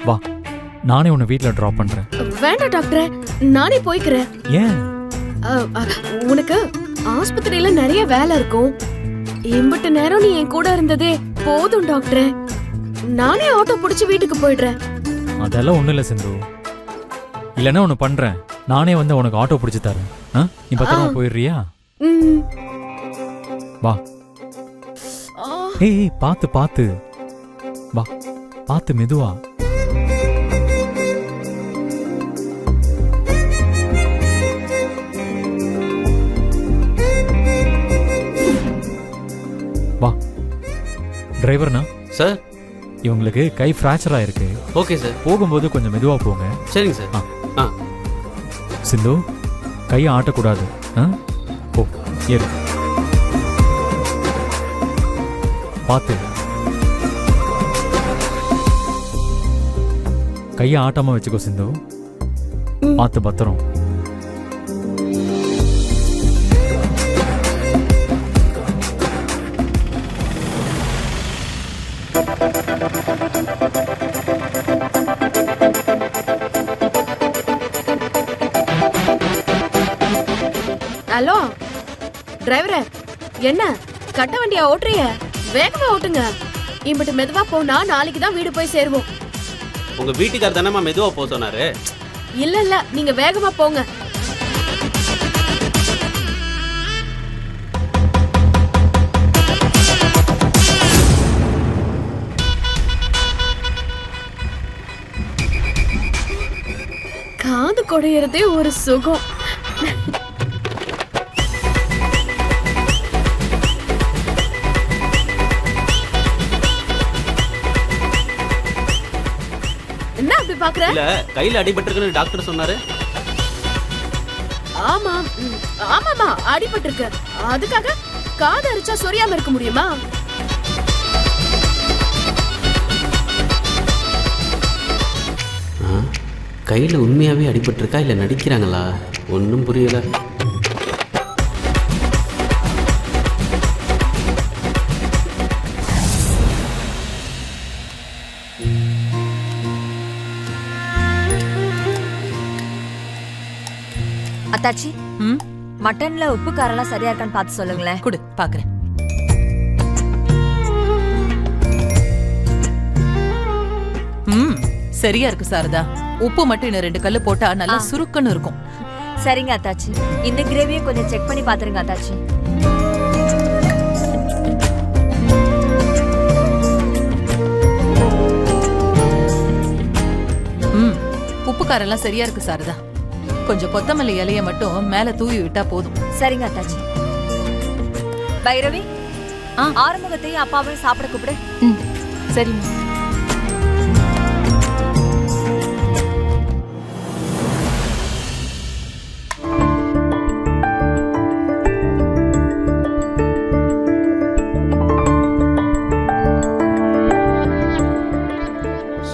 வா, நானே உன்னை வீட்ல டிராப் பண்றேன். வேண்டாம் டாக்டர், நானே போய்க்கிறேன். ஏன்? உனக்கு ஆஸ்பத்திரியில நிறைய வேலை இருக்கும். எம்பிட்டு நேரம் நீ என் கூட இருந்ததே போதும் டாக்டர். நானே ஆட்டோ பிடிச்சு வீட்டுக்கு போயிடுறேன். அதெல்லாம் ஒண்ணும் இல்ல சிந்து. இல்லைன்னா ஒண்ணு பண்றேன், நானே வந்து உனக்கு ஆட்டோ பிடிச்சு தரேன். நீ பத்திரமா போயிடுறியா? வா. ஏய் பாத்து பாத்து வா, பாத்து மெதுவா. வா. டிரைவர்னா சார், இவங்களுக்கு கை ஃப்ராக்சர் ஆயிருக்கு. Okay sir. போகும்போது கொஞ்சம் மெதுவா போங்க. சரிங்க சார். சிந்து, கையை ஆட்டக்கூடாது. ஓ, ஏறு. பார்த்து கையை ஆட்டாம வச்சுக்கோ சிந்து. பார்த்து பத்திரம். ஹலோ டிரைவரே, என்ன கட்ட வண்டியா ஓட்டுறிய? வேகமா ஓட்டுங்க. இம்பிட்டு மெதுவா போனா நாளைக்கு தான் வீடு போய் சேருவோம். உங்க வீட்டுக்கார் தானே மெதுவா போக சொன்னாரு? இல்ல இல்ல, நீங்க வேகமா போங்க. காது குடையறதே ஒரு சுகம். இல்ல, கையில அடிபட்டிருக்குன்னு டாக்டர் சொன்னாரு. ஆமா ஆமாமா, அடிபட்டிருக்கு. அதுக்காக காது அரிச்சா சொரியாம இருக்க முடியுமா? கையில உண்மையாவே அடிபட்டிருக்கா இல்ல நடிக்கிறாங்களா? ஒன்னும் புரியல. அத்தாச்சி, மட்டன்ல உப்பு காரெல்லாம் சரியா இருக்கான்னு பார்த்து சொல்லுங்களேன். குடு, பாக்குறேன். சரியா இருக்கு சாரதா. உப்பு மட்டும் இன்னும் 2 கல்லு போட்டா நல்லா சுருக்குன்னு இருக்கும். சரிங்க அத்தாச்சி. இந்த கிரேவியை கொஞ்சம் செக் பண்ணி பாத்துருங்க அத்தாச்சி. உப்பு காரெல்லாம் சரியா இருக்கு சாரதா. கொஞ்சம் கொத்தமல்லி இலைய மட்டும் மேல தூவி விட்டா போதும். சரிங்க அத்தாச்சி. பைரவி, ஆறுமுகத்தையும் அப்பாவையும் சாப்பிட கூப்பிடு. சரிம்மா.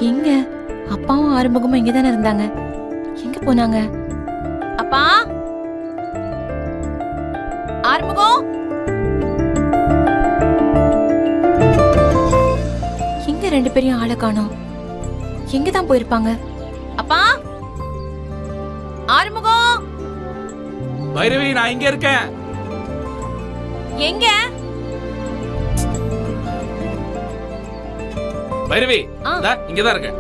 எங்க அப்பாவும் ஆறுமுகமும் இங்கதானே இருந்தாங்க? எங்க போனாங்க? அப்பா, ஆறுமுகம், எங்க 2 பேரையும் ஆளை காணோம்? எங்கதான் போயிருப்பாங்க? அப்பா, ஆறுமுகம். பைரவி, நான் இங்க இருக்கேன். எங்க? பைரவி, இங்கதான் இருக்கேன்.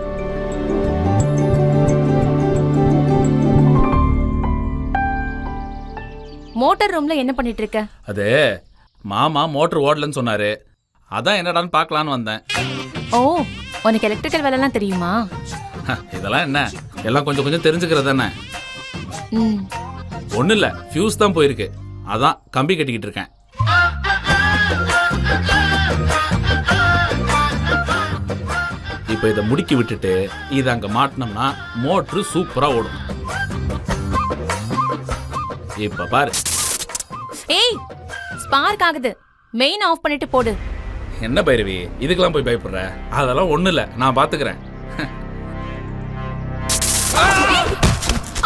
மோட்டார் ரூம்ல என்ன பண்ணிட்டு இருக்க? அது மாமா மோட்டர் ஓடலன்னு சொன்னாரு. அதான் என்னடான்னு பார்க்கலான்னு வந்தேன். ஓ, உனக்கு எலக்ட்ரிக்கல் வேலை எல்லாம் தெரியுமா? இதெல்லாம் என்ன, எல்லாம் கொஞ்சம் கொஞ்சம் தெரிஞ்சுக்கிறது தானே. ஒண்ணு இல்ல, ஃபியூஸ் தான் போயிருக்கு. அதான் கம்பி கட்டிக்கிட்டு இருக்கேன். இப்ப இதை முடுக்கி விட்டுட்டு இதை அங்க மாட்டினோம்னா மோட்டர் சூப்பரா ஓடும். இப்ப பாரு. ஏய், ஸ்பார்க் ஆகுது. மெயின் ஆஃப் பண்ணிட்டு போடு. என்ன பைரவி, இதுக்கெல்லாம் போய் பயப்படுற? அதெல்லாம் ஒண்ணு இல்ல, நான் பாத்துக்கிறேன்.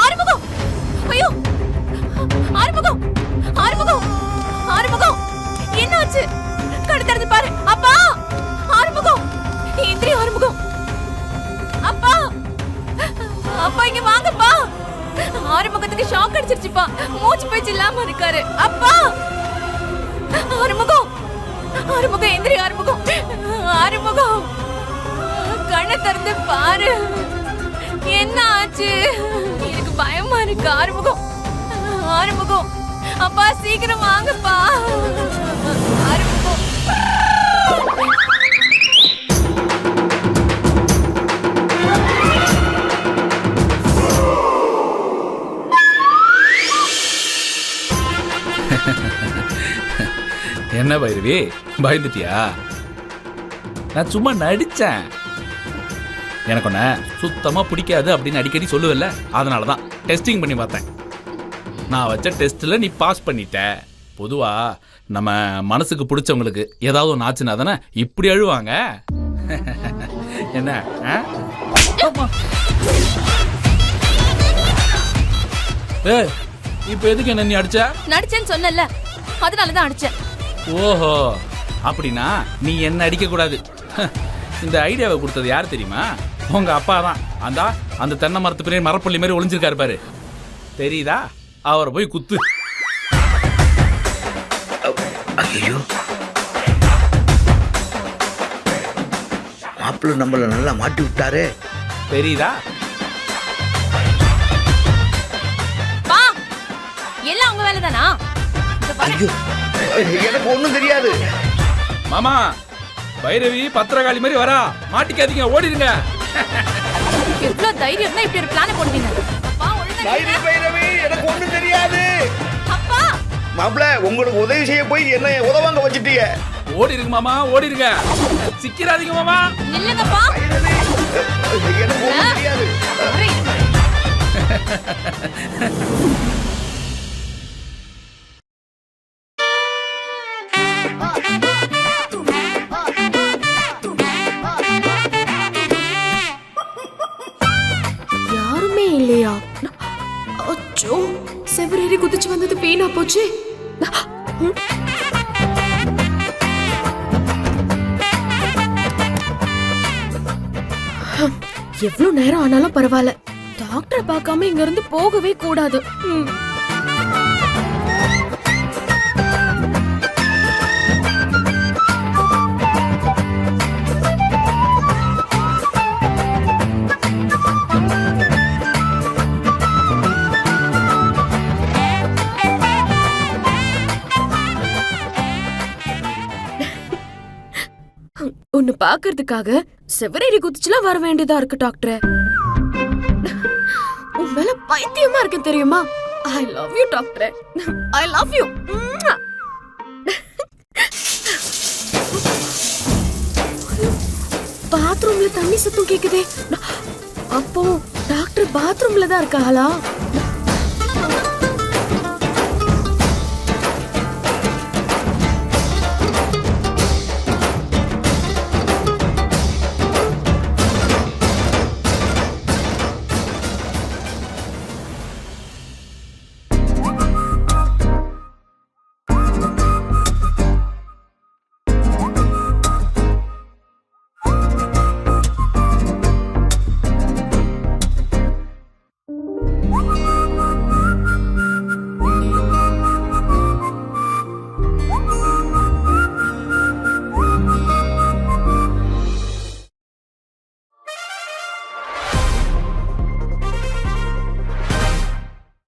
ஆறுமுகம், ஐயோ, ஆறுமுகம், ஆறுமுகம், ஆறுமுகம், என்னாச்சு? கடத்தறது பாரு. அப்பா, ஆறுமுகம், இந்திரி ஆறுமுகம், அப்பா. ஆறுமுகத்துக்கு ஷாக் அடிச்சிருச்சுப்பா. மூச்சு பேச்சு இல்லாம இருக்காரு. அப்பா ஆறுமுகம், ஆறுமுகம் எந்திரி. ஆறுமுகம், ஆறுமுகம் கண்ணை திறந்து பாரு. என்ன ஆச்சு? எனக்கு பயமா இருக்கு. ஆறுமுகம், ஆறுமுகம் அப்பா சீக்கிரம் வாங்கப்பா. ஆறுமுகம். என்ன பைரவி, பயந்துட்டியா? நான் சும்மா நடிச்சேன். எனக்கு ஒன்ன சுத்தமா பிடிக்காது அப்படின்னு அடிக்கடி சொல்லுவல்ல, அதனாலதான் டெஸ்டிங் பண்ணி பார்த்தேன். நான் வச்ச டெஸ்ட்ல நீ பாஸ் பண்ணிட்ட. பொதுவா நம்ம மனசுக்கு பிடிச்சவங்களுக்கு ஏதாவது ஒன்று ஆச்சுன்னா தானே இப்படி அழுவாங்க. என்ன ஆ? ஏய், இப்போ எதுக்கு என்ன நீ அடிச்ச? நடிச்சேன்னு சொன்னல, அதனாலதான் அடிச்சேன். ஓஹோ, அப்படின்னா நீ என்ன அடிக்க கூடாது. இந்த ஐடியாவை கொடுத்தது யார் தெரியுமா? உங்க அப்பா தான். அந்த தென்னை மரத்து பின்னாடி மரப்பள்ளி மாதிரி ஒளிஞ்சிருக்காரு பாரு, தெரியுதா? அவரை போய் குத்து. ஐயோ, மாப்பிள்ளை நம்மள நல்லா மாட்டி விட்டாரு. தெரியுதா? பா, எல்லாம் உங்க வேலை தானா? ஐயோ, எனக்கு ஒண்ணும் தெரியாது. மாமா, பைரவி பத்திரகாளி மாதிரி வரா, மாட்டிக்காதீங்க, ஓடிடுங்க. எவ்வளவு தைரியம் தான் இப்படி ஒரு பிளான போடுவீங்க? அப்பா, ஒழுங்கா நில்லுங்க. பைரவி, எனக்கு ஒண்ணும் தெரியாது. அப்பா, மாப்பிள்ளை, உங்களுக்கு உதவி செய்ய போய் என்ன உதவாங்க வச்சுட்டீங்க. ஓடிடுங்க மாமா, ஓடிடுங்க. சிக்கிறாதீங்க மாமா. நில்லுங்கப்பா. பைரவி, எனக்கு ஒண்ணும் தெரியாது. யாருமே இல்லையா? அச்சோ, செவரேறி குதிச்சு வந்தது வீணா போச்சு. எவ்வளவு நேரம் ஆனாலும் பரவாயில்ல, டாக்டரை பார்க்காம இங்க இருந்து போகவே கூடாது. உன்னை பாக்குறதுக்காக செவரேறி குதிச்சுலாம் வர வேண்டியதா இருக்கு டாக்டர். உன் மேல பைத்தியமா இருக்கு தெரியுமா? I love you doctor, I love you. பாத்ரூம்ல தண்ணி சத்தம் கேக்குதே. அப்போ டாக்டர் பாத்ரூம்ல தான் இருக்காளா?